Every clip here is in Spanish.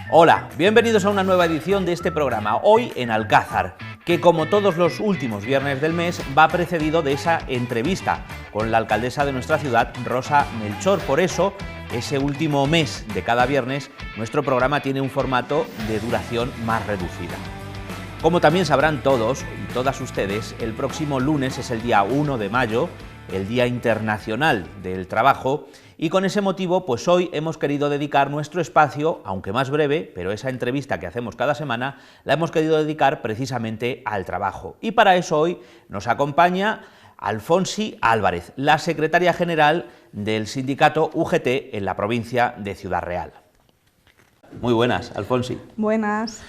Hola, bienvenidos a una nueva edición de este programa, hoy en Alcázar, que como todos los últimos viernes del mes va precedido de esa entrevista con la alcaldesa de nuestra ciudad, Rosa Melchor. Por eso, ese último mes de cada viernes, nuestro programa tiene un formato de duración más reducida. Como también sabrán todos y todas ustedes, el próximo lunes es el día 1 de mayo, el Día Internacional del Trabajo, y con ese motivo, pues hoy hemos querido dedicar nuestro espacio, aunque más breve, pero esa entrevista que hacemos cada semana, la hemos querido dedicar precisamente al trabajo. Y para eso hoy nos acompaña Alfonsi Álvarez, la secretaria general del sindicato UGT en la provincia de Ciudad Real. Muy buenas, Alfonsi. Buenas.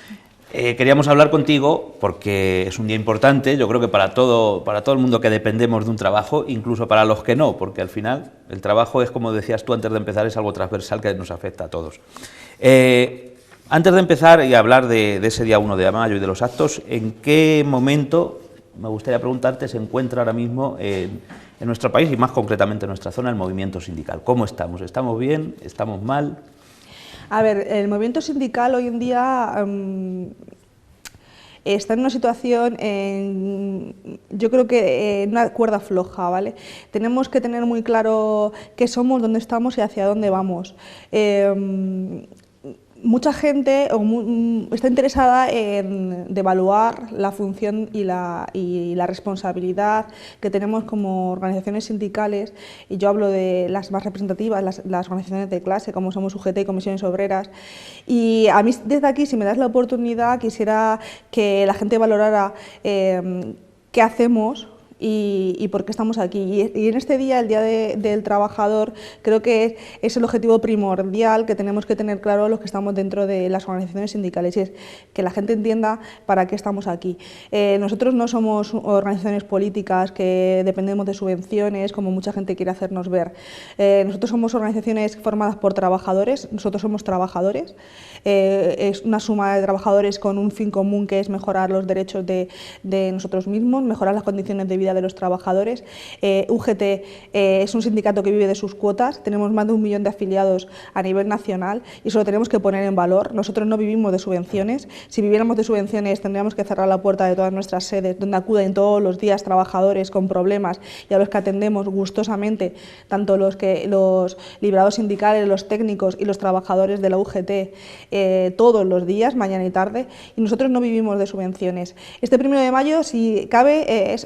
Queríamos hablar contigo porque es un día importante, yo creo que para todo el mundo que dependemos de un trabajo, incluso para los que no, porque al final el trabajo es, como decías tú antes de empezar, es algo transversal que nos afecta a todos. Antes de empezar y hablar de ese día 1 de mayo y de los actos, ¿en qué momento, me gustaría preguntarte, se encuentra ahora mismo en nuestro país y más concretamente en nuestra zona el movimiento sindical? ¿Cómo estamos? ¿Estamos bien? ¿Estamos mal? A ver, el movimiento sindical hoy en día está en una situación, yo creo que en una cuerda floja, ¿vale? Tenemos que tener muy claro qué somos, dónde estamos y hacia dónde vamos. Mucha gente está interesada en devaluar la función y la responsabilidad que tenemos como organizaciones sindicales, y yo hablo de las más representativas, las organizaciones de clase, como somos UGT y Comisiones Obreras. Y a mí desde aquí, si me das la oportunidad, quisiera que la gente valorara qué hacemos y por qué estamos aquí. Y en este día, el Día del Trabajador, creo que es el objetivo primordial que tenemos que tener claro los que estamos dentro de las organizaciones sindicales, y es que la gente entienda para qué estamos aquí. Nosotros no somos organizaciones políticas que dependemos de subvenciones, como mucha gente quiere hacernos ver. Nosotros somos organizaciones formadas por trabajadores, nosotros somos trabajadores. Es una suma de trabajadores con un fin común, que es mejorar los derechos de nosotros mismos, mejorar las condiciones de vida de los trabajadores. UGT es un sindicato que vive de sus cuotas, tenemos más de 1 millón de afiliados a nivel nacional y eso lo tenemos que poner en valor. Nosotros no vivimos de subvenciones. Si viviéramos de subvenciones, tendríamos que cerrar la puerta de todas nuestras sedes, donde acuden todos los días trabajadores con problemas y a los que atendemos gustosamente, tanto los liberados sindicales, los técnicos y los trabajadores de la UGT, todos los días, mañana y tarde, y nosotros no vivimos de subvenciones. Este 1 de mayo, si cabe,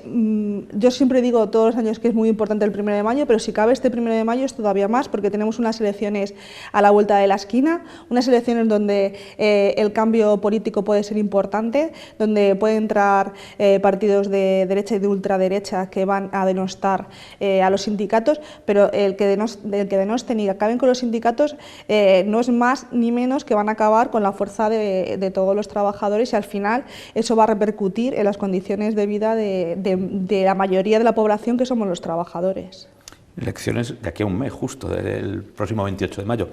yo siempre digo todos los años que es muy importante el 1 de mayo, pero si cabe este 1 de mayo es todavía más, porque tenemos unas elecciones a la vuelta de la esquina, unas elecciones donde el cambio político puede ser importante, donde pueden entrar partidos de derecha y de ultraderecha que van a denostar a los sindicatos, pero el que denosten y acaben con los sindicatos no es más ni menos que van a acabar con la fuerza de todos los trabajadores, y al final eso va a repercutir en las condiciones de vida de la mayoría de la población, que somos los trabajadores. Elecciones de aquí a un mes, justo, el próximo 28 de mayo.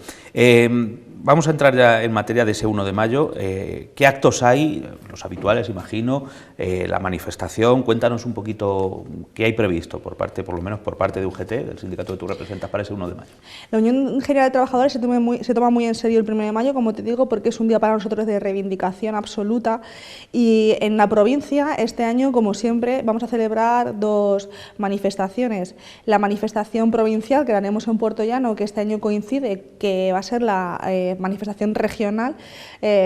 Vamos a entrar ya en materia de ese 1 de mayo. ¿Qué actos hay? Los habituales, imagino, la manifestación. Cuéntanos un poquito qué hay previsto, por lo menos por parte de UGT, del sindicato que tú representas, para ese 1 de mayo. La Unión General de Trabajadores se toma muy en serio el 1 de mayo, como te digo, porque es un día para nosotros de reivindicación absoluta, y en la provincia este año, como siempre, vamos a celebrar 2 manifestaciones. La manifestación provincial, que la haremos en Puerto Llano, que este año coincide, que va a ser la manifestación regional.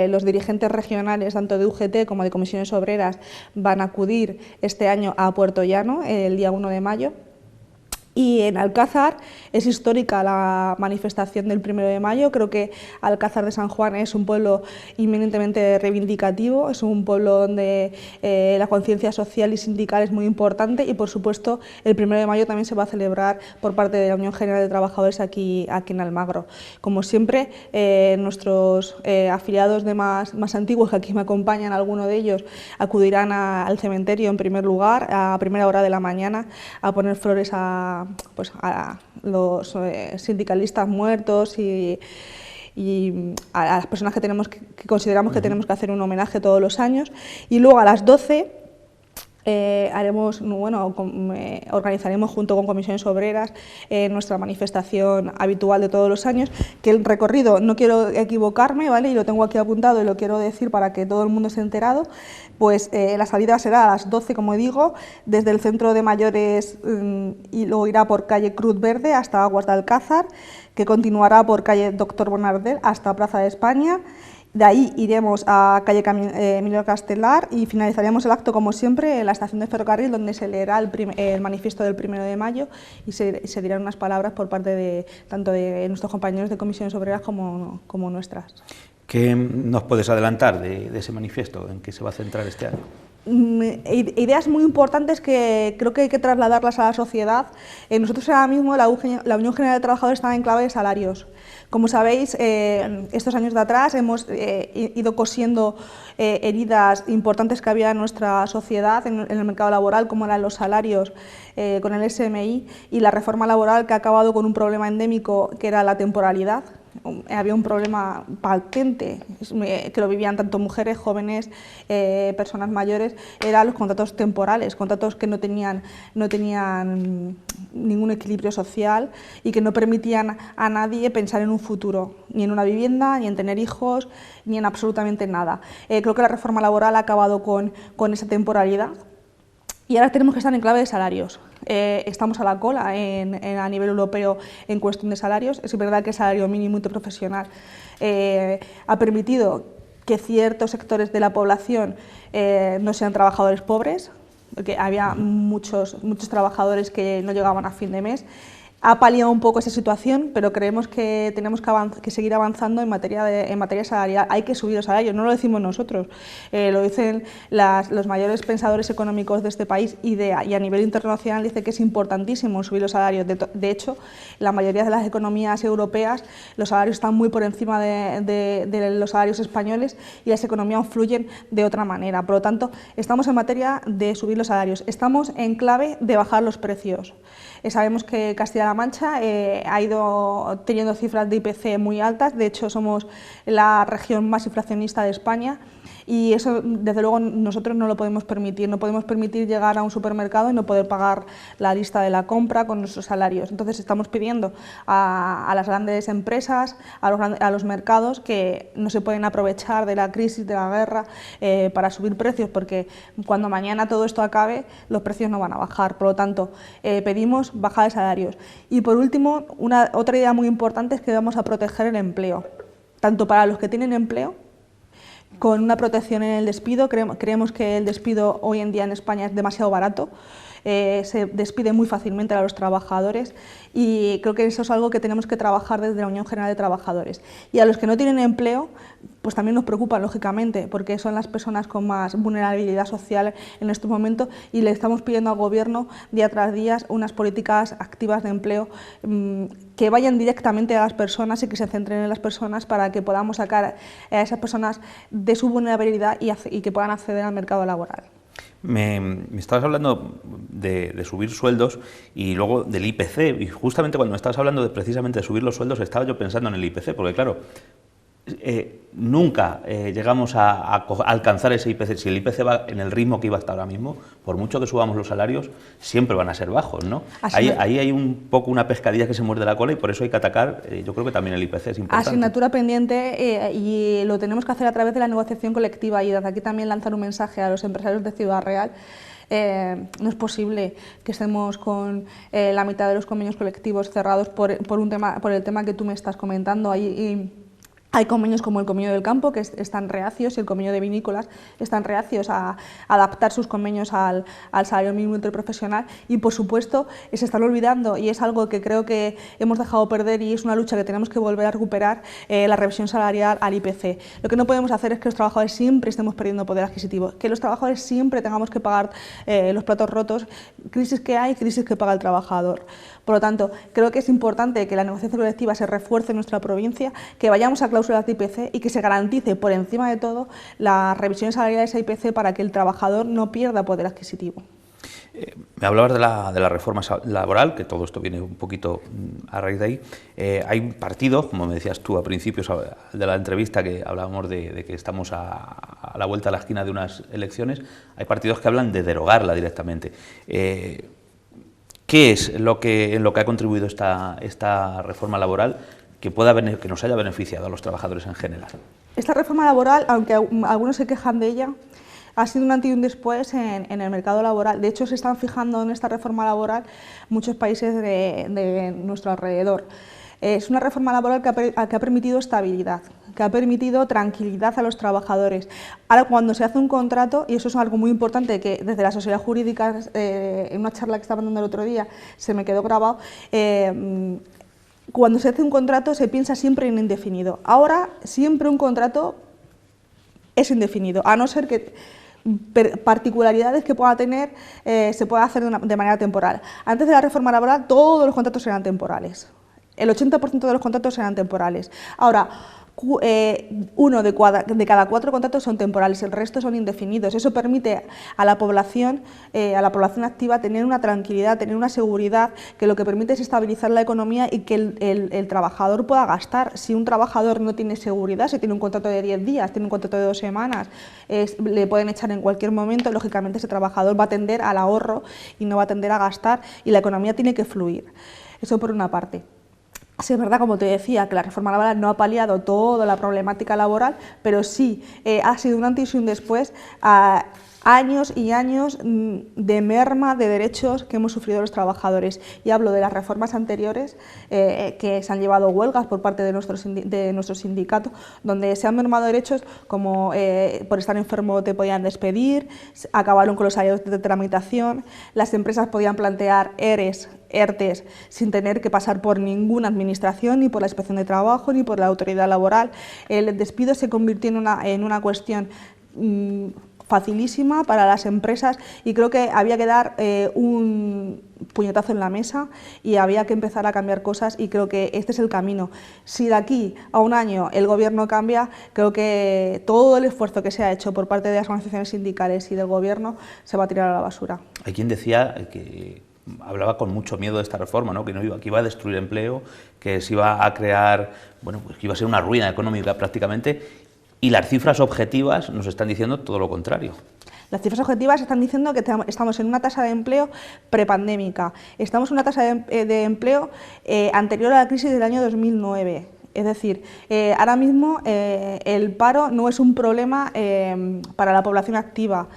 Los dirigentes regionales, tanto de UGT como de Comisiones Obreras, van a acudir este año a Puerto Llano el día 1 de mayo. Y en Alcázar es histórica la manifestación del 1 de mayo. Creo que Alcázar de San Juan es un pueblo inminentemente reivindicativo, es un pueblo donde la conciencia social y sindical es muy importante, y por supuesto el 1 de mayo también se va a celebrar por parte de la Unión General de Trabajadores aquí en Almagro. Como siempre, nuestros afiliados más antiguos, que aquí me acompañan, algunos de ellos, acudirán al cementerio en primer lugar, a primera hora de la mañana, a poner flores a los sindicalistas muertos y a las personas que consideramos que tenemos que hacer un homenaje todos los años. Y luego a las 12 Organizaremos junto con Comisiones Obreras nuestra manifestación habitual de todos los años, que el recorrido, no quiero equivocarme, ¿vale?, y lo tengo aquí apuntado y lo quiero decir para que todo el mundo esté enterado, pues la salida será a las 12, como digo, desde el Centro de Mayores y luego irá por calle Cruz Verde hasta Aguas de Alcázar, que continuará por calle Doctor Bonardel hasta Plaza de España. De ahí iremos a calle Emilio Castelar y finalizaremos el acto, como siempre, en la estación de ferrocarril, donde se leerá el manifiesto del 1 de mayo y se dirán unas palabras por parte tanto de nuestros compañeros de Comisiones Obreras como nuestras. ¿Qué nos puedes adelantar de ese manifiesto? ¿En qué se va a centrar este año? Ideas muy importantes que creo que hay que trasladarlas a la sociedad. Nosotros ahora mismo, la Unión General de Trabajadores, está en clave de salarios. Como sabéis, estos años de atrás hemos ido cosiendo heridas importantes que había en nuestra sociedad, en el mercado laboral, como eran los salarios con el SMI, y la reforma laboral, que ha acabado con un problema endémico que era la temporalidad. Había un problema patente, que lo vivían tanto mujeres, jóvenes, personas mayores, eran los contratos temporales, contratos que no tenían ningún equilibrio social y que no permitían a nadie pensar en un futuro, ni en una vivienda, ni en tener hijos, ni en absolutamente nada. Creo que la reforma laboral ha acabado con esa temporalidad. Y ahora tenemos que estar en clave de salarios. Estamos a la cola a nivel europeo en cuestión de salarios. Es verdad que el salario mínimo interprofesional ha permitido que ciertos sectores de la población no sean trabajadores pobres, porque había muchos trabajadores que no llegaban a fin de mes. Ha paliado un poco esa situación, pero creemos que tenemos que seguir avanzando en materia salarial. Hay que subir los salarios, no lo decimos nosotros, lo dicen los mayores pensadores económicos de este país y a nivel internacional dice que es importantísimo subir los salarios. De hecho, la mayoría de las economías europeas, los salarios están muy por encima de los salarios españoles y las economías fluyen de otra manera. Por lo tanto, estamos en materia de subir los salarios, estamos en clave de bajar los precios. Sabemos que Castilla-La Mancha ha ido teniendo cifras de IPC muy altas, de hecho somos la región más inflacionista de España y eso desde luego nosotros no lo podemos permitir, no podemos permitir llegar a un supermercado y no poder pagar la lista de la compra con nuestros salarios. Entonces estamos pidiendo a las grandes empresas, a los mercados que no se pueden aprovechar de la crisis, de la guerra para subir precios, porque cuando mañana todo esto acabe los precios no van a bajar. Por lo tanto, pedimos bajar de salarios. Y por último, otra idea muy importante es que vamos a proteger el empleo, tanto para los que tienen empleo, con una protección en el despido. Creemos que el despido hoy en día en España es demasiado barato, se despide muy fácilmente a los trabajadores y creo que eso es algo que tenemos que trabajar desde la Unión General de Trabajadores. Y a los que no tienen empleo, pues también nos preocupa, lógicamente, porque son las personas con más vulnerabilidad social en estos momentos y le estamos pidiendo al Gobierno día tras día unas políticas activas de empleo que vayan directamente a las personas y que se centren en las personas para que podamos sacar a esas personas de su vulnerabilidad y que puedan acceder al mercado laboral. Me estabas hablando de subir sueldos y luego del IPC, y justamente cuando me estabas hablando precisamente de subir los sueldos estaba yo pensando en el IPC, porque claro, nunca llegamos a alcanzar ese IPC. Si el IPC va en el ritmo que iba hasta ahora mismo, por mucho que subamos los salarios, siempre van a ser bajos, ¿no? Ahí hay un poco una pescadilla que se muerde la cola y por eso hay que atacar, yo creo que también el IPC es importante. Asignatura pendiente y lo tenemos que hacer a través de la negociación colectiva y desde aquí también lanzar un mensaje a los empresarios de Ciudad Real. No es posible que estemos con la mitad de los convenios colectivos cerrados por el tema que tú me estás comentando. Hay convenios como el Convenio del Campo que están reacios y el Convenio de Vinícolas están reacios a adaptar sus convenios al salario mínimo interprofesional y, por supuesto, se están olvidando, y es algo que creo que hemos dejado perder y es una lucha que tenemos que volver a recuperar, la revisión salarial al IPC. Lo que no podemos hacer es que los trabajadores siempre estemos perdiendo poder adquisitivo, que los trabajadores siempre tengamos que pagar los platos rotos, crisis que hay, crisis que paga el trabajador. Por lo tanto, creo que es importante que la negociación colectiva se refuerce en nuestra provincia, que vayamos a cláusulas de IPC y que se garantice por encima de todo las revisiones salariales a IPC para que el trabajador no pierda poder adquisitivo. Me hablabas de la reforma laboral, que todo esto viene un poquito a raíz de ahí. Hay partidos, como me decías tú a principios de la entrevista, que hablábamos de que estamos a la vuelta de la esquina de unas elecciones, hay partidos que hablan de derogarla directamente. ¿Qué es en lo que ha contribuido esta reforma laboral que nos haya beneficiado a los trabajadores en general? Esta reforma laboral, aunque algunos se quejan de ella, ha sido un antes y un después en el mercado laboral. De hecho, se están fijando en esta reforma laboral muchos países de nuestro alrededor. Es una reforma laboral que ha permitido estabilidad, que ha permitido tranquilidad a los trabajadores. Ahora, cuando se hace un contrato, y eso es algo muy importante, que desde la sociedad jurídica, en una charla que estaba dando el otro día, se me quedó grabado, cuando se hace un contrato se piensa siempre en indefinido. Ahora, siempre un contrato es indefinido, a no ser que particularidades que pueda tener se pueda hacer de manera temporal. Antes de la reforma laboral todos los contratos eran temporales, el 80% de los contratos eran temporales. Ahora, uno de cada 4 contratos son temporales, el resto son indefinidos. Eso permite a la población activa tener una tranquilidad, tener una seguridad, que lo que permite es estabilizar la economía y que el trabajador pueda gastar. Si un trabajador no tiene seguridad, si tiene un contrato de 10 días, tiene un contrato de 2 semanas, le pueden echar en cualquier momento, lógicamente ese trabajador va a tender al ahorro y no va a tender a gastar, y la economía tiene que fluir. Eso por una parte. Sí, es verdad, como te decía, que la reforma laboral no ha paliado toda la problemática laboral, pero sí ha sido un antes y un después a años y años de merma de derechos que hemos sufrido los trabajadores. Y hablo de las reformas anteriores que se han llevado huelgas por parte de nuestro sindicato, donde se han mermado derechos como por estar enfermo te podían despedir, acabaron con los salarios de tramitación, las empresas podían plantear ERTES sin tener que pasar por ninguna administración, ni por la Inspección de Trabajo, ni por la Autoridad Laboral. El despido se convirtió en una cuestión facilísima para las empresas, y creo que había que dar un puñetazo en la mesa y había que empezar a cambiar cosas, y creo que este es el camino. Si de aquí a un año el gobierno cambia, creo que todo el esfuerzo que se ha hecho por parte de las organizaciones sindicales y del gobierno se va a tirar a la basura. Hay quien decía que hablaba con mucho miedo de esta reforma, ¿no? Que iba a destruir empleo, que se iba a crear, bueno, pues que iba a ser una ruina económica prácticamente, y las cifras objetivas nos están diciendo todo lo contrario. Las cifras objetivas están diciendo que estamos en una tasa de empleo prepandémica, estamos en una tasa de empleo anterior a la crisis del año 2009. Es decir, ahora mismo el paro no es un problema para la población activa.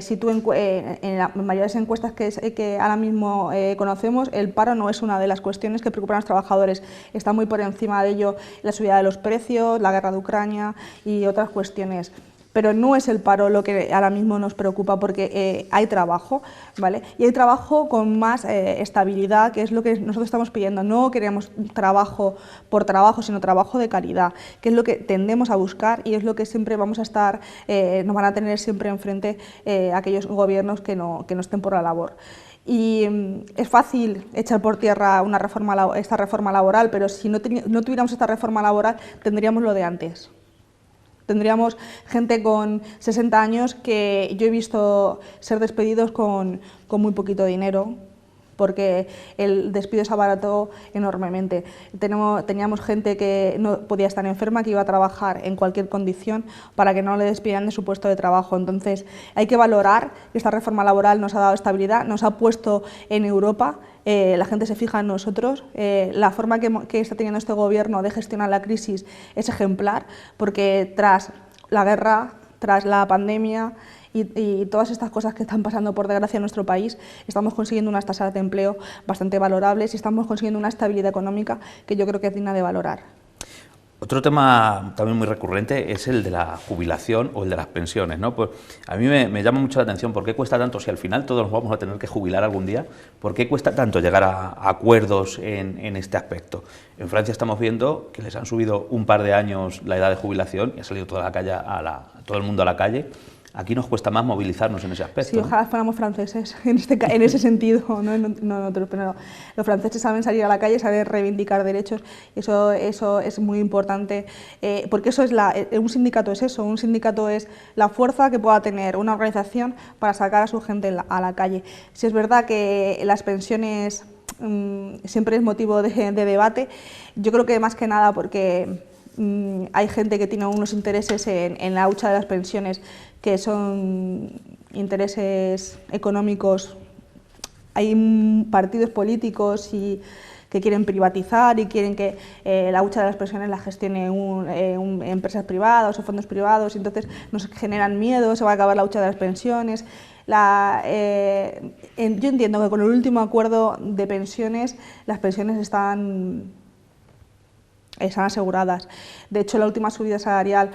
Si tú en las mayores encuestas que ahora mismo conocemos, el paro no es una de las cuestiones que preocupan a los trabajadores. Está muy por encima de ello la subida de los precios, la guerra de Ucrania y otras cuestiones. Pero no es el paro lo que ahora mismo nos preocupa, porque hay trabajo, ¿vale? Y hay trabajo con más estabilidad, que es lo que nosotros estamos pidiendo. No queremos trabajo por trabajo, sino trabajo de calidad, que es lo que tendemos a buscar y es lo que siempre vamos a estar, nos van a tener siempre enfrente aquellos gobiernos que no estén por la labor. Y es fácil echar por tierra esta reforma laboral, pero si no tuviéramos esta reforma laboral, tendríamos lo de antes. Tendríamos gente con 60 años que yo he visto ser despedidos con muy poquito dinero, porque el despido se abarató enormemente. Teníamos gente que no podía estar enferma, que iba a trabajar en cualquier condición para que no le despidieran de su puesto de trabajo. Entonces, hay que valorar que esta reforma laboral nos ha dado estabilidad, nos ha puesto en Europa. La gente se fija en nosotros, la forma que está teniendo este gobierno de gestionar la crisis es ejemplar, porque tras la guerra, tras la pandemia y todas estas cosas que están pasando por desgracia en nuestro país, estamos consiguiendo unas tasas de empleo bastante valorables y estamos consiguiendo una estabilidad económica que yo creo que es digna de valorar. Otro tema también muy recurrente es el de la jubilación o el de las pensiones, ¿no? Pues a mí me llama mucho la atención por qué cuesta tanto, si al final todos nos vamos a tener que jubilar algún día, por qué cuesta tanto llegar a acuerdos en este aspecto. En Francia estamos viendo que les han subido un par de años la edad de jubilación y ha salido toda la calle todo el mundo a la calle Aquí nos cuesta más movilizarnos en ese aspecto. Sí, ojalá fuéramos franceses en ese sentido, ¿no? Pero los franceses saben salir a la calle, saben reivindicar derechos, eso es muy importante, porque eso es un sindicato es eso, un sindicato es la fuerza que pueda tener una organización para sacar a su gente a la calle. Si es verdad que las pensiones siempre es motivo de debate, yo creo que más que nada porque hay gente que tiene unos intereses en la lucha de las pensiones que son intereses económicos. Hay partidos políticos que quieren privatizar y quieren que la hucha de las pensiones la gestione empresas privadas o fondos privados, entonces nos generan miedo, se va a acabar la hucha de las pensiones. Yo entiendo que con el último acuerdo de pensiones, las pensiones están aseguradas. De hecho, la última subida salarial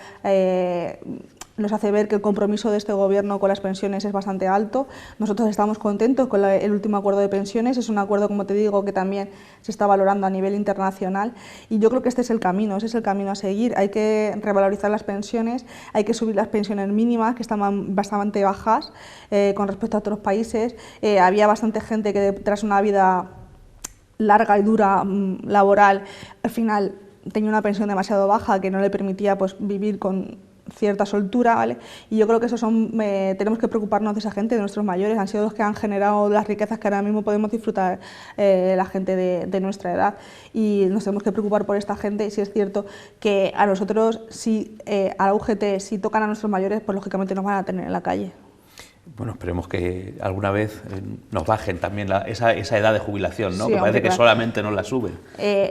nos hace ver que el compromiso de este gobierno con las pensiones es bastante alto. Nosotros estamos contentos con el último acuerdo de pensiones, es un acuerdo, como te digo, que también se está valorando a nivel internacional y yo creo que este es el camino, ese es el camino a seguir. Hay que revalorizar las pensiones, hay que subir las pensiones mínimas, que estaban bastante bajas con respecto a otros países. Había bastante gente que tras una vida larga y dura laboral, al final tenía una pensión demasiado baja que no le permitía pues, vivir con cierta soltura, ¿vale? Y yo creo que tenemos que preocuparnos de esa gente, de nuestros mayores, han sido los que han generado las riquezas que ahora mismo podemos disfrutar la gente de nuestra edad y nos tenemos que preocupar por esta gente y si es cierto que a nosotros, a la UGT, si tocan a nuestros mayores, pues lógicamente nos van a tener en la calle. Bueno, esperemos que alguna vez nos bajen también esa edad de jubilación, ¿no? Sí, que parece que claro. solamente nos la suben.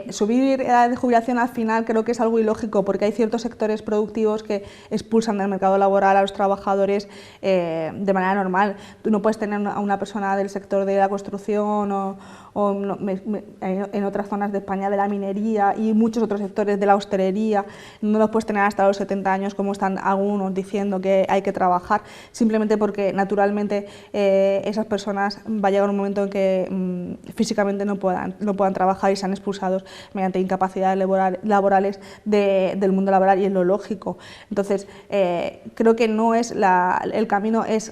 Subir edad de jubilación al final creo que es algo ilógico porque hay ciertos sectores productivos que expulsan del mercado laboral a los trabajadores de manera normal. Tú no puedes tener a una persona del sector de la construcción en otras zonas de España de la minería y muchos otros sectores de la hostelería, no los puedes tener hasta los 70 años como están algunos diciendo que hay que trabajar, simplemente porque naturalmente esas personas va a llegar un momento en que físicamente no puedan trabajar y sean expulsados mediante incapacidades laborales del mundo laboral y es lo lógico. Entonces, creo que no es el camino es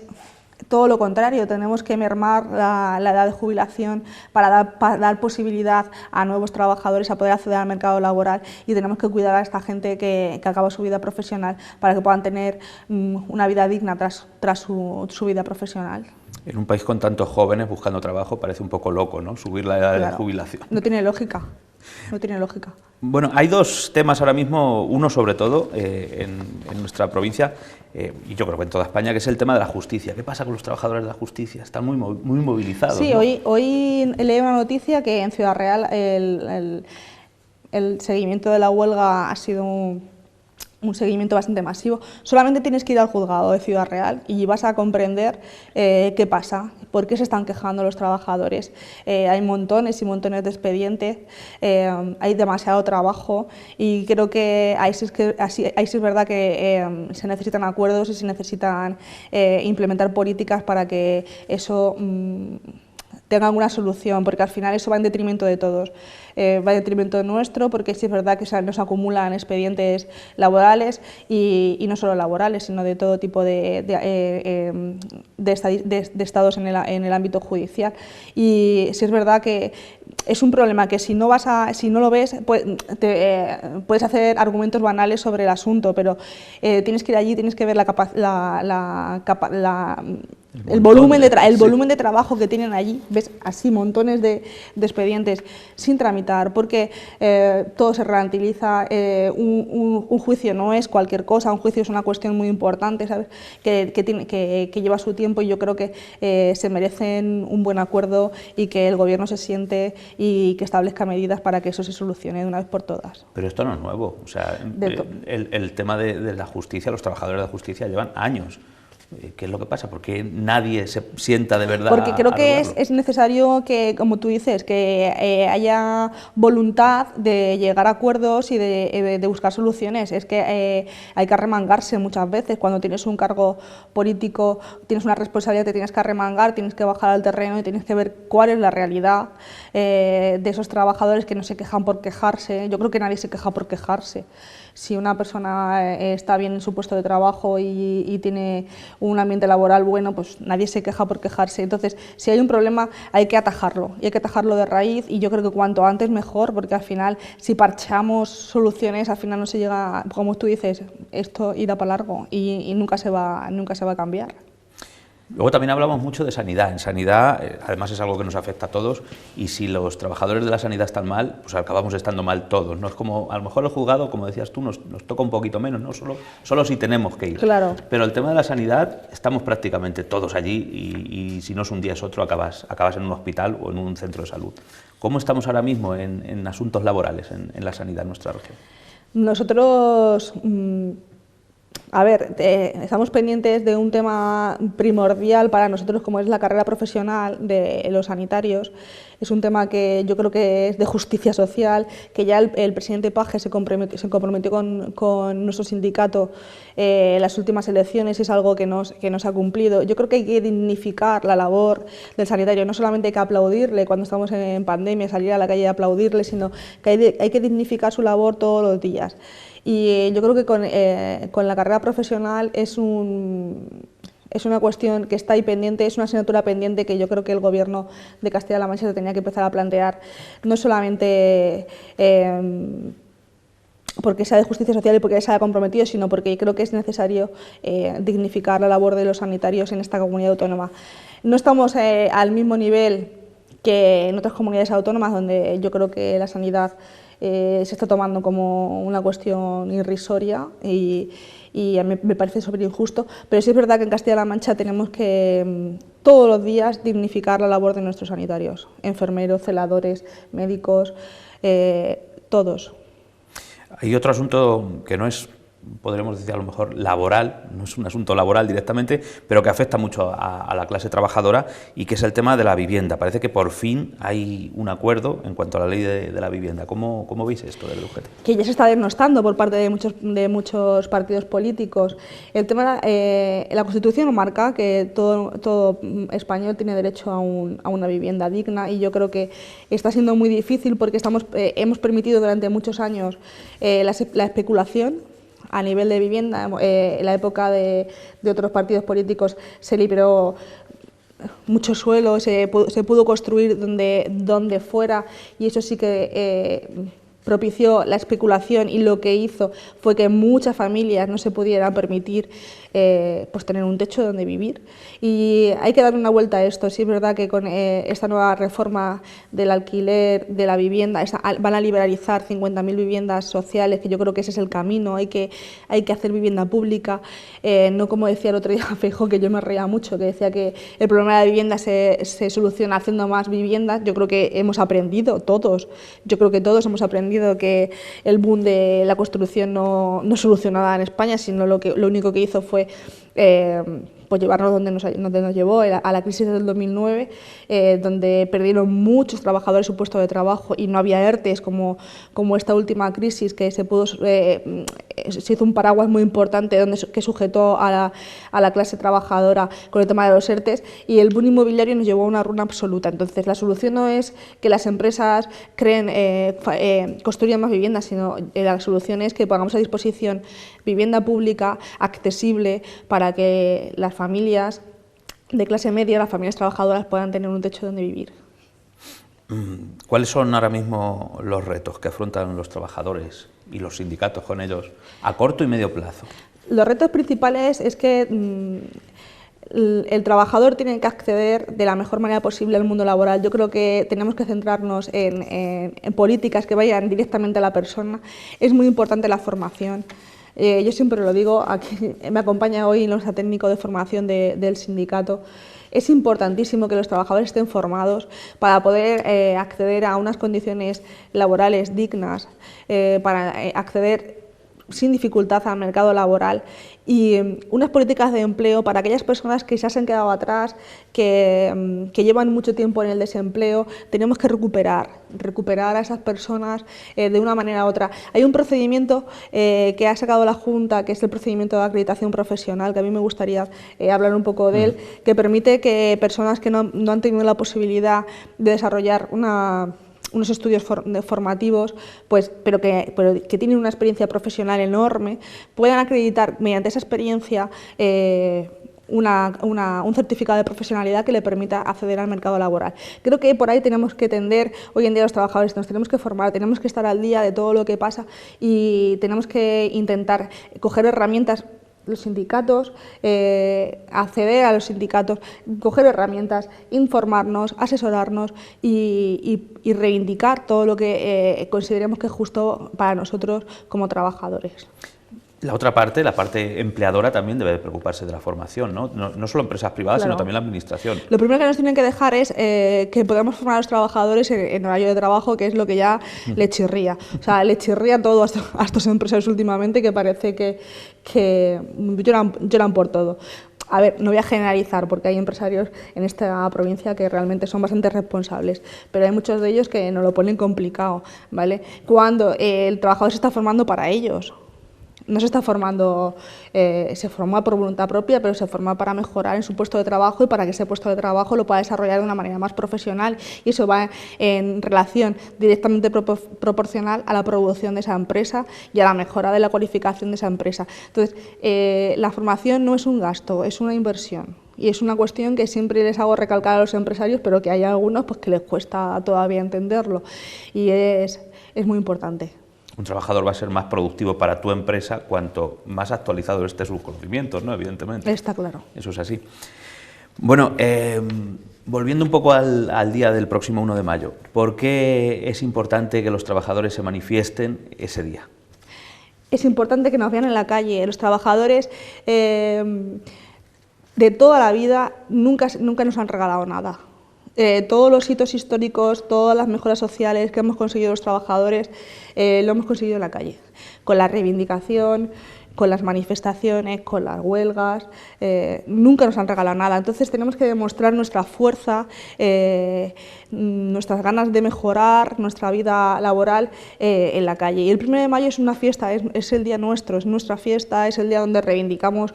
todo lo contrario, tenemos que mermar la edad de jubilación para dar posibilidad a nuevos trabajadores a poder acceder al mercado laboral y tenemos que cuidar a esta gente que acaba su vida profesional para que puedan tener una vida digna tras su vida profesional. En un país con tantos jóvenes buscando trabajo parece un poco loco, ¿no? Subir la edad de jubilación. No tiene lógica. No tiene lógica. Bueno, hay dos temas ahora mismo, uno sobre todo en nuestra provincia, y yo creo que en toda España, que es el tema de la justicia. ¿Qué pasa con los trabajadores de la justicia? Están muy movilizados. Sí, ¿no? hoy leí una noticia que en Ciudad Real el seguimiento de la huelga ha sido un seguimiento bastante masivo. Solamente tienes que ir al juzgado de Ciudad Real y vas a comprender qué pasa, por qué se están quejando los trabajadores. Hay montones y montones de expedientes, hay demasiado trabajo y creo que ahí sí es verdad que se necesitan acuerdos y se necesitan implementar políticas para que eso tenga alguna solución, porque al final eso va en detrimento de todos. Va en detrimento nuestro, porque sí es verdad que nos acumulan expedientes laborales y no solo laborales, sino de todo tipo de estados en el ámbito judicial. Y sí es verdad que es un problema que si no lo ves, puedes hacer argumentos banales sobre el asunto, pero tienes que ir allí, tienes que ver el volumen de trabajo que tienen allí. Ves así montones de expedientes sin tramitar, porque todo se ralentiza. Un juicio no es cualquier cosa, un juicio es una cuestión muy importante, ¿sabes? Que lleva su tiempo y yo creo que se merecen un buen acuerdo y que el gobierno se siente y que establezca medidas para que eso se solucione de una vez por todas. Pero esto no es nuevo, o sea, el tema de la justicia, los trabajadores de la justicia llevan años. ¿Qué es lo que pasa? ¿Por qué nadie se sienta de verdad? Porque creo que es necesario que, como tú dices, que haya voluntad de llegar a acuerdos y de buscar soluciones. Es que hay que arremangarse muchas veces. Cuando tienes un cargo político, tienes una responsabilidad, te tienes que arremangar, tienes que bajar al terreno y tienes que ver cuál es la realidad de esos trabajadores que no se quejan por quejarse. Yo creo que nadie se queja por quejarse. Si una persona está bien en su puesto de trabajo y tiene un ambiente laboral bueno, pues nadie se queja por quejarse. Entonces, si hay un problema, hay que atajarlo, y hay que atajarlo de raíz, y yo creo que cuanto antes mejor, porque al final, si parchamos soluciones, al final no se llega, como tú dices, esto irá para largo y nunca se va a cambiar. Luego también hablamos mucho de sanidad. En sanidad, además, es algo que nos afecta a todos, y si los trabajadores de la sanidad están mal, pues acabamos estando mal todos. No es como, a lo mejor el juzgado, como decías tú, nos toca un poquito menos, ¿no? Solo si tenemos que ir. Claro. Pero el tema de la sanidad, estamos prácticamente todos allí, y si no es un día es otro, acabas en un hospital o en un centro de salud. ¿Cómo estamos ahora mismo en asuntos laborales en la sanidad en nuestra región? Nosotros... A ver, estamos pendientes de un tema primordial para nosotros, como es la carrera profesional de los sanitarios. Es un tema que yo creo que es de justicia social, que ya el presidente Paje se comprometió con nuestro sindicato en las últimas elecciones, y es algo que no se ha cumplido. Yo creo que hay que dignificar la labor del sanitario, no solamente hay que aplaudirle cuando estamos en pandemia, salir a la calle y aplaudirle, sino que hay que dignificar su labor todos los días. Y yo creo que con la carrera profesional es una cuestión que está ahí pendiente, es una asignatura pendiente que yo creo que el Gobierno de Castilla-La Mancha se tenía que empezar a plantear, no solamente porque sea de justicia social y porque se haya comprometido, sino porque creo que es necesario dignificar la labor de los sanitarios en esta comunidad autónoma. No estamos al mismo nivel que en otras comunidades autónomas, donde yo creo que la sanidad se está tomando como una cuestión irrisoria y a mí me parece súper injusto, pero sí es verdad que en Castilla-La Mancha tenemos que todos los días dignificar la labor de nuestros sanitarios, enfermeros, celadores, médicos, todos. Hay otro asunto que no es, podremos decir a lo mejor laboral, no es un asunto laboral directamente, pero que afecta mucho a la clase trabajadora, y que es el tema de la vivienda. Parece que por fin hay un acuerdo en cuanto a la ley de la vivienda. ¿Cómo veis esto del UGT? Que ya se está denostando por parte de muchos partidos políticos. El tema, la Constitución marca que todo español tiene derecho a una vivienda digna, y yo creo que está siendo muy difícil porque hemos permitido durante muchos años la especulación a nivel de vivienda. En la época de otros partidos políticos se liberó mucho suelo, se pudo construir donde fuera, y eso sí que propició la especulación, y lo que hizo fue que muchas familias no se pudieran permitir pues tener un techo donde vivir. Y hay que dar una vuelta a esto. Sí es verdad que con esta nueva reforma del alquiler de la vivienda van a liberalizar 50.000 viviendas sociales, que yo creo que ese es el camino. Hay que hacer vivienda pública, no como decía el otro día Feijóo, que yo me reía mucho, que decía que el problema de la vivienda se soluciona haciendo más viviendas. Yo creo que hemos aprendido todos, hemos aprendido que el boom de la construcción no solucionó nada en España, sino lo único que hizo fue pues llevarnos donde nos llevó, a la crisis del 2009, donde perdieron muchos trabajadores su puesto de trabajo, y no había ERTEs como esta última crisis, que se hizo un paraguas muy importante que sujetó a la clase trabajadora con el tema de los ERTEs, y el boom inmobiliario nos llevó a una ruina absoluta. Entonces, la solución no es que las empresas construyan más viviendas, sino la solución es que pongamos a disposición vivienda pública accesible para que las familias de clase media, las familias trabajadoras, puedan tener un techo donde vivir. ¿Cuáles son ahora mismo los retos que afrontan los trabajadores y los sindicatos con ellos a corto y medio plazo? Los retos principales es que el trabajador tiene que acceder de la mejor manera posible al mundo laboral. Yo creo que tenemos que centrarnos en políticas que vayan directamente a la persona. Es muy importante la formación. Yo siempre lo digo, aquí me acompaña hoy nuestra técnico de formación del sindicato. Es importantísimo que los trabajadores estén formados para poder acceder a unas condiciones laborales dignas, para acceder sin dificultad al mercado laboral, y unas políticas de empleo para aquellas personas que ya se han quedado atrás, que llevan mucho tiempo en el desempleo. Tenemos que recuperar a esas personas de una manera u otra. Hay un procedimiento que ha sacado la Junta, que es el procedimiento de acreditación profesional, que a mí me gustaría hablar un poco de él, que permite que personas que no han tenido la posibilidad de desarrollar unos estudios formativos, pues, pero que tienen una experiencia profesional enorme, puedan acreditar mediante esa experiencia un certificado de profesionalidad que le permita acceder al mercado laboral. Creo que por ahí tenemos que tender, hoy en día los trabajadores nos tenemos que formar, tenemos que estar al día de todo lo que pasa y tenemos que intentar coger herramientas, los sindicatos, acceder a los sindicatos, coger herramientas, informarnos, asesorarnos y reivindicar todo lo que consideremos que es justo para nosotros como trabajadores. La otra parte, la parte empleadora, también debe de preocuparse de la formación, ¿no? No solo empresas privadas, claro, sino también la administración. Lo primero que nos tienen que dejar es que podamos formar a los trabajadores en horario de trabajo, que es lo que ya le chirría. O sea, le chirría todo a estos empresarios últimamente, que parece que lloran por todo. A ver, no voy a generalizar porque hay empresarios en esta provincia que realmente son bastante responsables, pero hay muchos de ellos que nos lo ponen complicado, ¿vale? Cuando el trabajador se está formando para ellos. No se está formando, se forma por voluntad propia, pero se forma para mejorar en su puesto de trabajo y para que ese puesto de trabajo lo pueda desarrollar de una manera más profesional, y eso va en relación directamente proporcional a la producción de esa empresa y a la mejora de la cualificación de esa empresa. Entonces, la formación no es un gasto, es una inversión. Y es una cuestión que siempre les hago recalcar a los empresarios, pero que hay algunos pues, que les cuesta todavía entenderlo, y es muy importante. Un trabajador va a ser más productivo para tu empresa cuanto más actualizados estén sus conocimientos, ¿no? Evidentemente. Está claro. Eso es así. Bueno, volviendo un poco al día del próximo 1 de mayo, ¿por qué es importante que los trabajadores se manifiesten ese día? Es importante que nos vean en la calle. Los trabajadores de toda la vida nunca nos han regalado nada. Todos los hitos históricos, todas las mejoras sociales que hemos conseguido los trabajadores, lo hemos conseguido en la calle, con la reivindicación, con las manifestaciones, con las huelgas, nunca nos han regalado nada. Entonces tenemos que demostrar nuestra fuerza, nuestras ganas de mejorar nuestra vida laboral en la calle. Y el 1 de mayo es una fiesta, es el día nuestro, es nuestra fiesta, es el día donde reivindicamos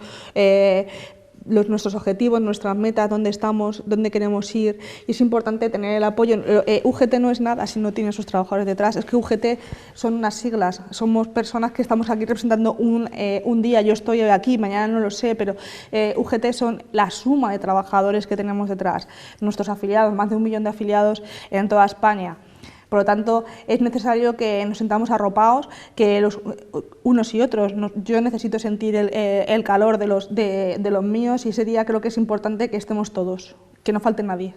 nuestros objetivos, nuestras metas, dónde estamos, dónde queremos ir, y es importante tener el apoyo. UGT no es nada si no tiene sus trabajadores detrás, es que UGT son unas siglas, somos personas que estamos aquí representando un día, yo estoy aquí, mañana no lo sé, pero UGT son la suma de trabajadores que tenemos detrás, nuestros afiliados, más de 1 millón de afiliados en toda España. Por lo tanto, es necesario que nos sintamos arropados, que los unos y otros. Yo necesito sentir el calor de los míos, y ese día creo que es importante que estemos todos, que no falte nadie.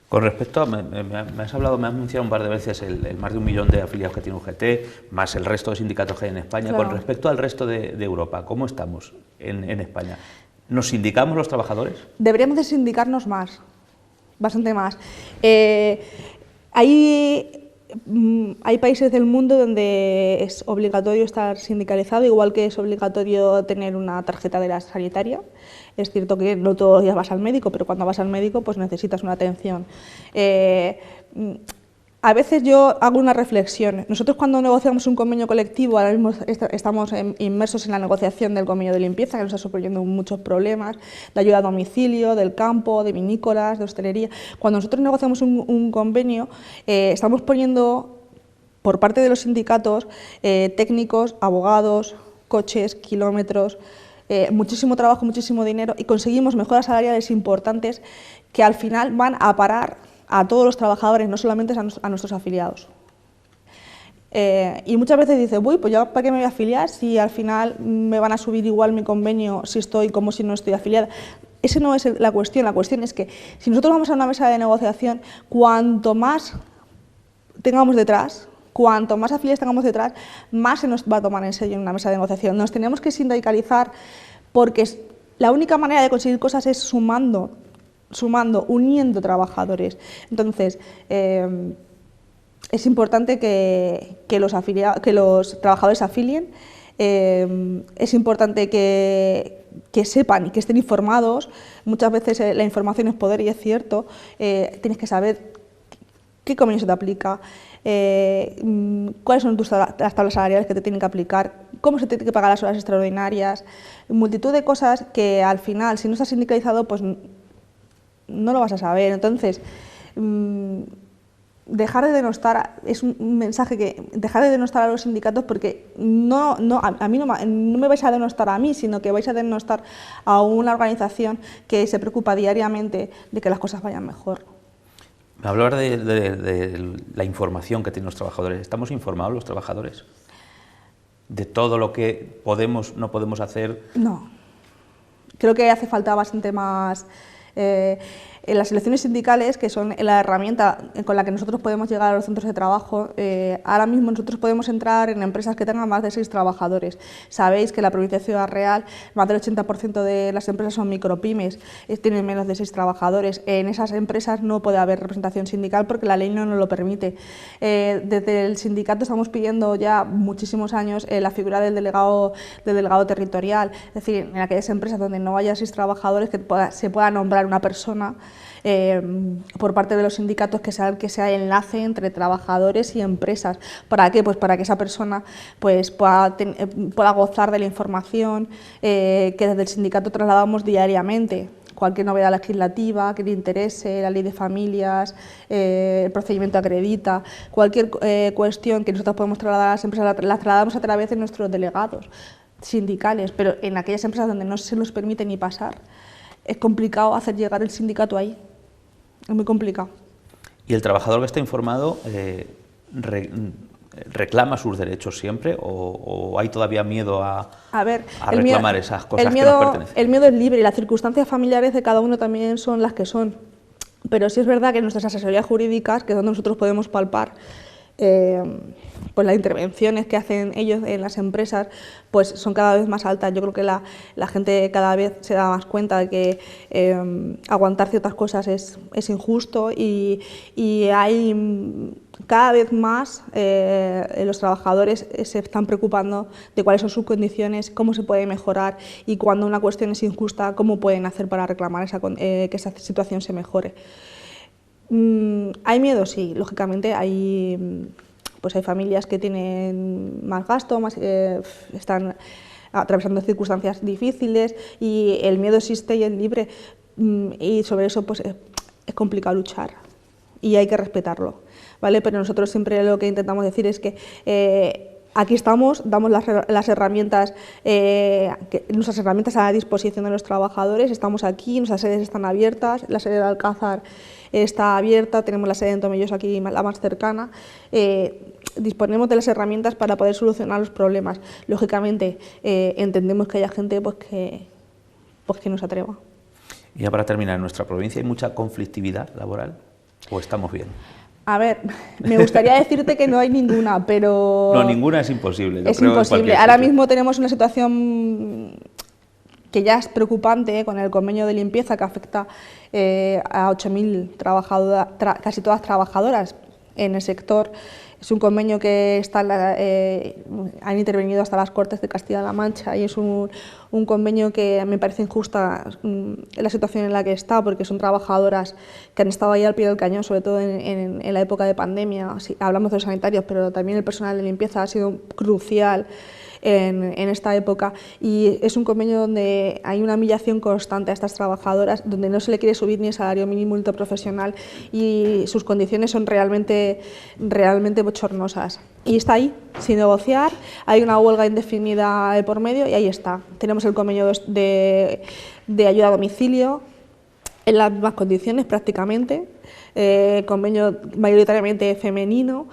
Con respecto a, me has mencionado un par de veces el más de 1 millón de afiliados que tiene UGT, más el resto de sindicatos que hay en España. Claro. Con respecto al resto de Europa, ¿cómo estamos en España? ¿Nos sindicamos los trabajadores? Deberíamos de sindicarnos más, bastante más. Hay países del mundo donde es obligatorio estar sindicalizado, igual que es obligatorio tener una tarjeta de la sanitaria. Es cierto que no todos los días vas al médico, pero cuando vas al médico pues necesitas una atención. A veces yo hago una reflexión. Nosotros cuando negociamos un convenio colectivo, ahora mismo estamos inmersos en la negociación del convenio de limpieza, que nos está suponiendo muchos problemas, de ayuda a domicilio, del campo, de vinícolas, de hostelería. Cuando nosotros negociamos un convenio, estamos poniendo por parte de los sindicatos técnicos, abogados, coches, kilómetros, muchísimo trabajo, muchísimo dinero, y conseguimos mejoras salariales importantes que al final van a parar a todos los trabajadores, no solamente a nuestros afiliados. Y muchas veces dices, uy, pues yo ¿para qué me voy a afiliar si al final me van a subir igual mi convenio si estoy como si no estoy afiliada? Esa no es la cuestión es que si nosotros vamos a una mesa de negociación, cuanto más tengamos detrás, cuanto más afiliados tengamos detrás, más se nos va a tomar en serio en una mesa de negociación. Nos tenemos que sindicalizar porque la única manera de conseguir cosas es sumando, uniendo trabajadores. Entonces, es importante que los trabajadores se afilien, es importante que sepan y que estén informados. Muchas veces la información es poder, y es cierto. Tienes que saber qué convenio se te aplica, cuáles son las tablas salariales que te tienen que aplicar, cómo se te tienen que pagar las horas extraordinarias, multitud de cosas que al final, si no estás sindicalizado, pues no lo vas a saber. Entonces, dejar de denostar, es un mensaje que dejar de denostar a los sindicatos, porque a mí no me vais a denostar a mí, sino que vais a denostar a una organización que se preocupa diariamente de que las cosas vayan mejor. Hablar de la información que tienen los trabajadores. ¿Estamos informados los trabajadores de todo lo que podemos, no podemos hacer? No. Creo que hace falta bastante más. En las elecciones sindicales, que son la herramienta con la que nosotros podemos llegar a los centros de trabajo, ahora mismo nosotros podemos entrar en empresas que tengan más de 6 trabajadores. Sabéis que en la provincia de Ciudad Real más del 80% de las empresas son micropymes, tienen menos de 6 trabajadores. En esas empresas no puede haber representación sindical porque la ley no nos lo permite. Desde el sindicato estamos pidiendo ya muchísimos años la figura del delegado territorial, es decir, en aquellas empresas donde no haya 6 trabajadores que se pueda nombrar una persona por parte de los sindicatos que sea enlace entre trabajadores y empresas. ¿Para qué? Pues para que esa persona pues, pueda gozar de la información que desde el sindicato trasladamos diariamente. Cualquier novedad legislativa que le interese, la ley de familias, el procedimiento acredita, cualquier cuestión que nosotros podemos trasladar a las empresas la trasladamos a través de nuestros delegados sindicales, pero en aquellas empresas donde no se nos permite ni pasar, es complicado hacer llegar el sindicato ahí, es muy complicado. ¿Y el trabajador que está informado reclama sus derechos siempre o hay todavía miedo a reclamar esas cosas que nos pertenecen? El miedo es libre y las circunstancias familiares de cada uno también son las que son, pero sí es verdad que nuestras asesorías jurídicas, que es donde nosotros podemos palpar pues las intervenciones que hacen ellos en las empresas, pues son cada vez más altas. Yo creo que la gente cada vez se da más cuenta de que aguantar ciertas cosas es injusto y hay cada vez más los trabajadores se están preocupando de cuáles son sus condiciones, cómo se puede mejorar y cuando una cuestión es injusta, cómo pueden hacer para reclamar que esa situación se mejore. ¿Hay miedo? Sí, lógicamente hay familias que tienen más gasto, están atravesando circunstancias difíciles y el miedo existe y es libre y sobre eso pues, es complicado luchar y hay que respetarlo, ¿vale? Pero nosotros siempre lo que intentamos decir es que aquí estamos, damos las herramientas, nuestras herramientas a la disposición de los trabajadores, estamos aquí, nuestras sedes están abiertas, la sede de Alcázar está abierta, tenemos la sede en Tomelloso aquí, la más cercana, disponemos de las herramientas para poder solucionar los problemas. Lógicamente, entendemos que haya gente pues, que no se atreva. Y ya para terminar, ¿en nuestra provincia hay mucha conflictividad laboral o estamos bien? A ver, me gustaría decirte que no hay ninguna, pero... No, ninguna es imposible. Es imposible. Ahora mismo tenemos una situación que ya es preocupante con el convenio de limpieza que afecta a 8.000 trabajadoras, casi todas trabajadoras en el sector. Es un convenio que han intervenido hasta las Cortes de Castilla-La Mancha y es un convenio que me parece injusta la situación en la que está, porque son trabajadoras que han estado ahí al pie del cañón, sobre todo en la época de pandemia. Sí, hablamos de los sanitarios, pero también el personal de limpieza ha sido crucial en esta época y es un convenio donde hay una humillación constante a estas trabajadoras, donde no se le quiere subir ni el salario mínimo interprofesional y sus condiciones son realmente bochornosas. Y está ahí, sin negociar, hay una huelga indefinida de por medio y ahí está. Tenemos el convenio de ayuda a domicilio en las mismas condiciones prácticamente, convenio mayoritariamente femenino,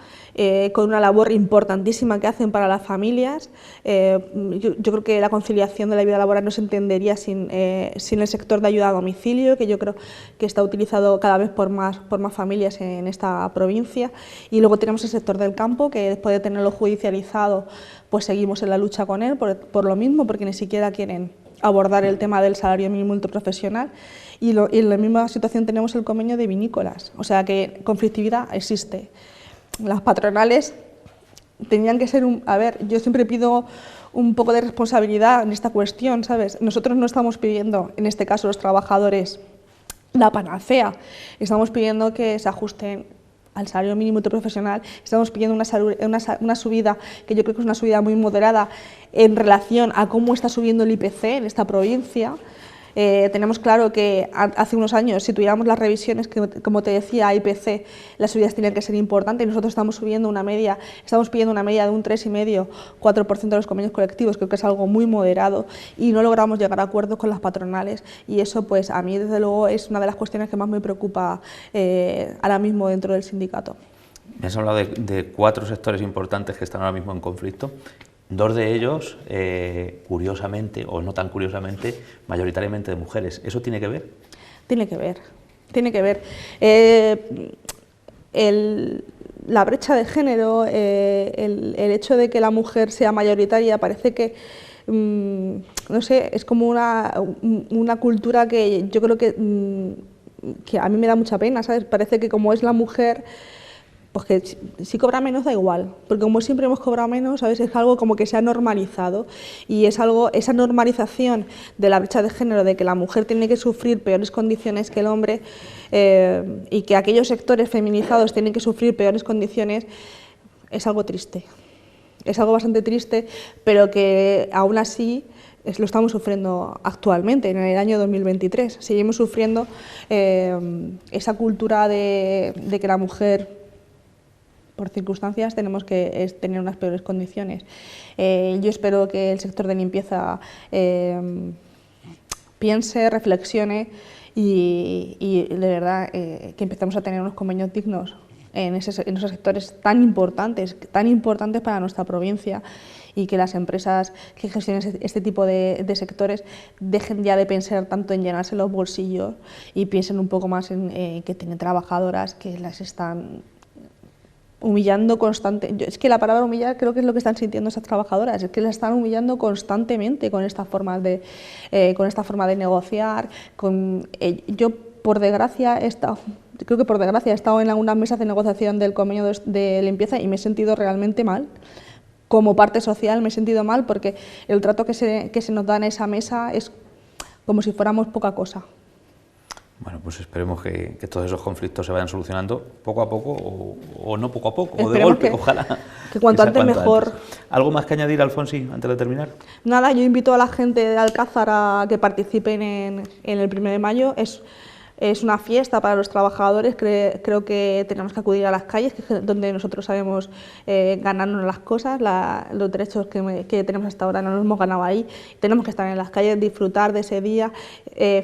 con una labor importantísima que hacen para las familias. Yo creo que la conciliación de la vida laboral no se entendería sin el sector de ayuda a domicilio, que yo creo que está utilizado cada vez por más familias en esta provincia. Y luego tenemos el sector del campo, que después de tenerlo judicializado, pues seguimos en la lucha con él por lo mismo, porque ni siquiera quieren abordar el tema del salario mínimo interprofesional. Y en la misma situación tenemos el convenio de vinícolas, o sea que conflictividad existe. Las patronales tenían que ser yo siempre pido un poco de responsabilidad en esta cuestión, ¿sabes? Nosotros no estamos pidiendo, en este caso los trabajadores, la panacea, estamos pidiendo que se ajusten al salario mínimo interprofesional, estamos pidiendo una subida que yo creo que es una subida muy moderada en relación a cómo está subiendo el IPC en esta provincia. Tenemos claro que hace unos años, si tuviéramos las revisiones, que como te decía, IPC, las subidas tenían que ser importantes, y nosotros estamos pidiendo una media de un 3,5-4% de los convenios colectivos, creo que es algo muy moderado, y no logramos llegar a acuerdos con las patronales, y eso pues a mí desde luego es una de las cuestiones que más me preocupa ahora mismo dentro del sindicato. Me has hablado de 4 sectores importantes que están ahora mismo en conflicto. 2 de ellos, curiosamente, o no tan curiosamente, mayoritariamente de mujeres. ¿Eso tiene que ver? Tiene que ver, tiene que ver. La brecha de género, el hecho de que la mujer sea mayoritaria, parece que, no sé, es como una cultura que yo creo que a mí me da mucha pena, ¿sabes? Parece que como es la mujer, pues que si cobra menos da igual, porque como siempre hemos cobrado menos, ¿sabes? Es algo como que se ha normalizado, y es algo, esa normalización de la brecha de género, de que la mujer tiene que sufrir peores condiciones que el hombre, y que aquellos sectores feminizados tienen que sufrir peores condiciones, es algo triste. Es algo bastante triste, pero que aún así lo estamos sufriendo actualmente, en el año 2023. Seguimos sufriendo esa cultura de que la mujer, por circunstancias, tenemos que tener unas peores condiciones. Yo espero que el sector de limpieza piense, reflexione y de verdad que empecemos a tener unos convenios dignos en esos sectores tan importantes para nuestra provincia, y que las empresas que gestionen este tipo de sectores dejen ya de pensar tanto en llenarse los bolsillos y piensen un poco más en que tienen trabajadoras que las están humillando constantemente. Es que la palabra humillar creo que es lo que están sintiendo esas trabajadoras, es que las están humillando constantemente con esta forma de negociar. Yo, por desgracia, creo que por desgracia he estado en algunas mesas de negociación del convenio de limpieza y me he sentido realmente mal. Como parte social me he sentido mal porque el trato que se nos da en esa mesa es como si fuéramos poca cosa. Bueno, pues esperemos que todos esos conflictos se vayan solucionando poco a poco o no poco a poco, Esperemos o de golpe, ojalá. Que cuanto antes mejor. Antes. ¿Algo más que añadir, Alfonsi, antes de terminar? Nada, yo invito a la gente de Alcázar a que participen en el 1 de mayo. Es una fiesta para los trabajadores, creo que tenemos que acudir a las calles, que es donde nosotros sabemos ganarnos las cosas, los derechos que tenemos hasta ahora no los hemos ganado ahí. Tenemos que estar en las calles, disfrutar de ese día,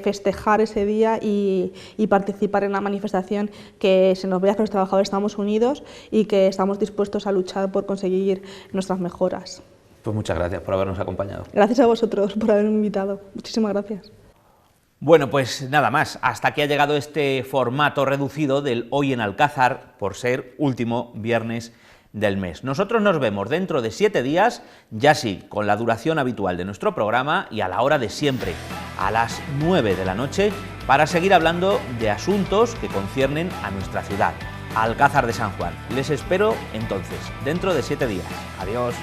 festejar ese día y participar en la manifestación, que se nos vea que los trabajadores estamos unidos y que estamos dispuestos a luchar por conseguir nuestras mejoras. Pues muchas gracias por habernos acompañado. Gracias a vosotros por haberme invitado. Muchísimas gracias. Bueno, pues nada más, hasta aquí ha llegado este formato reducido del Hoy en Alcázar, por ser último viernes del mes. Nosotros nos vemos dentro de 7 días, ya sí, con la duración habitual de nuestro programa y a la hora de siempre, a las 9 de la noche, para seguir hablando de asuntos que conciernen a nuestra ciudad, Alcázar de San Juan. Les espero entonces, dentro de 7 días. Adiós.